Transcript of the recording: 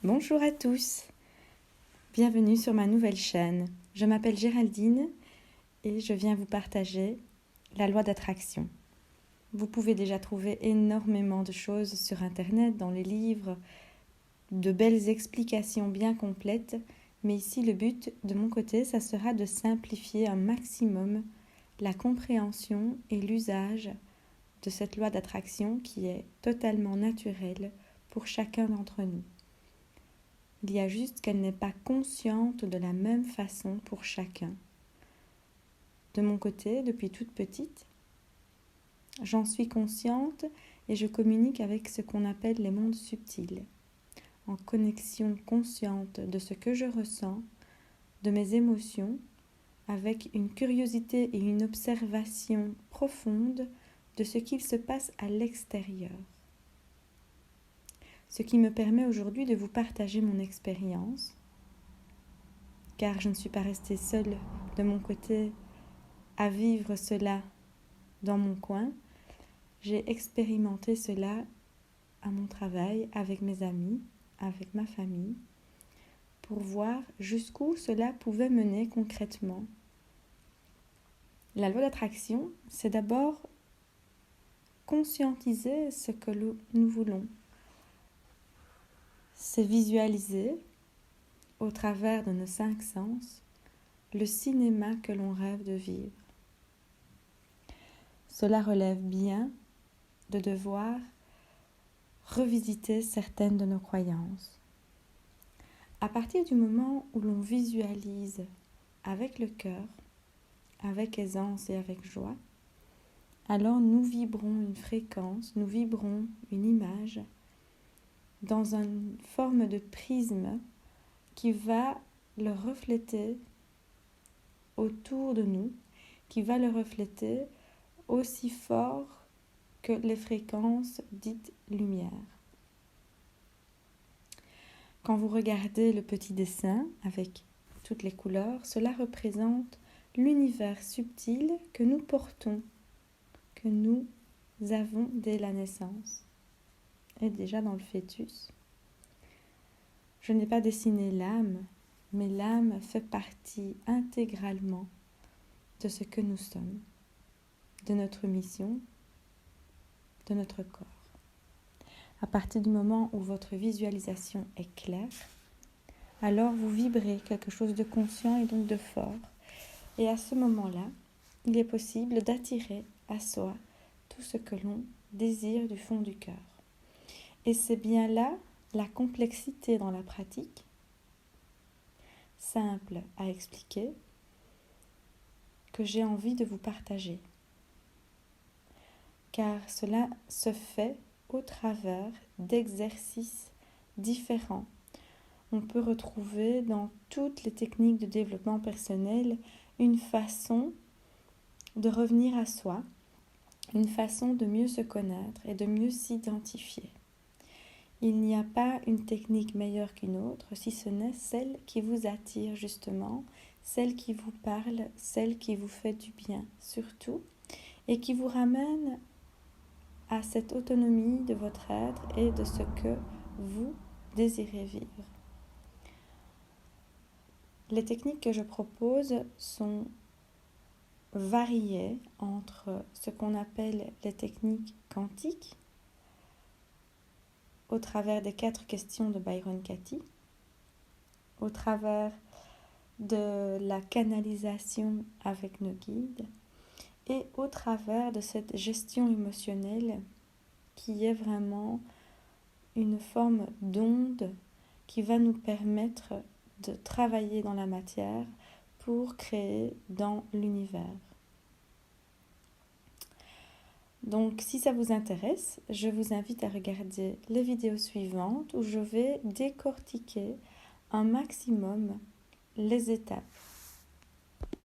Bonjour à tous, bienvenue sur ma nouvelle chaîne. Je m'appelle Géraldine et je viens vous partager la loi d'attraction. Vous pouvez déjà trouver énormément de choses sur internet, dans les livres, de belles explications bien complètes, mais ici le but de mon côté, ça sera de simplifier un maximum la compréhension et l'usage de cette loi d'attraction qui est totalement naturelle pour chacun d'entre nous. Il y a juste qu'elle n'est pas consciente de la même façon pour chacun. De mon côté, depuis toute petite, j'en suis consciente et je communique avec ce qu'on appelle les mondes subtils, en connexion consciente de ce que je ressens, de mes émotions, avec une curiosité et une observation profonde de ce qu'il se passe à l'extérieur. Ce qui me permet aujourd'hui de vous partager mon expérience, car je ne suis pas restée seule de mon côté à vivre cela dans mon coin. J'ai expérimenté cela à mon travail, avec mes amis, avec ma famille, pour voir jusqu'où cela pouvait mener concrètement. La loi d'attraction, c'est d'abord conscientiser ce que nous voulons. C'est visualiser, au travers de nos 5 sens, le cinéma que l'on rêve de vivre. Cela relève bien de devoir revisiter certaines de nos croyances. À partir du moment où l'on visualise avec le cœur, avec aisance et avec joie, alors nous vibrons une fréquence, nous vibrons une image dans une forme de prisme qui va le refléter autour de nous, qui va le refléter aussi fort que les fréquences dites lumière. Quand vous regardez le petit dessin avec toutes les couleurs, cela représente l'univers subtil que nous portons, que nous avons dès la naissance et déjà dans le fœtus. Je n'ai pas dessiné l'âme, mais l'âme fait partie intégralement de ce que nous sommes, de notre mission, de notre corps. À partir du moment où votre visualisation est claire, alors vous vibrez quelque chose de conscient et donc de fort. Et à ce moment-là, il est possible d'attirer à soi tout ce que l'on désire du fond du cœur. Et c'est bien là la complexité dans la pratique, simple à expliquer, que j'ai envie de vous partager. Car cela se fait au travers d'exercices différents. On peut retrouver dans toutes les techniques de développement personnel une façon de revenir à soi, une façon de mieux se connaître et de mieux s'identifier. Il n'y a pas une technique meilleure qu'une autre, si ce n'est celle qui vous attire justement, celle qui vous parle, celle qui vous fait du bien surtout, et qui vous ramène à cette autonomie de votre être et de ce que vous désirez vivre. Les techniques que je propose sont variées entre ce qu'on appelle les techniques quantiques, au travers des 4 questions de Byron Katie, au travers de la canalisation avec nos guides et au travers de cette gestion émotionnelle qui est vraiment une forme d'onde qui va nous permettre de travailler dans la matière pour créer dans l'univers. Donc, si ça vous intéresse, je vous invite à regarder les vidéos suivantes où je vais décortiquer un maximum les étapes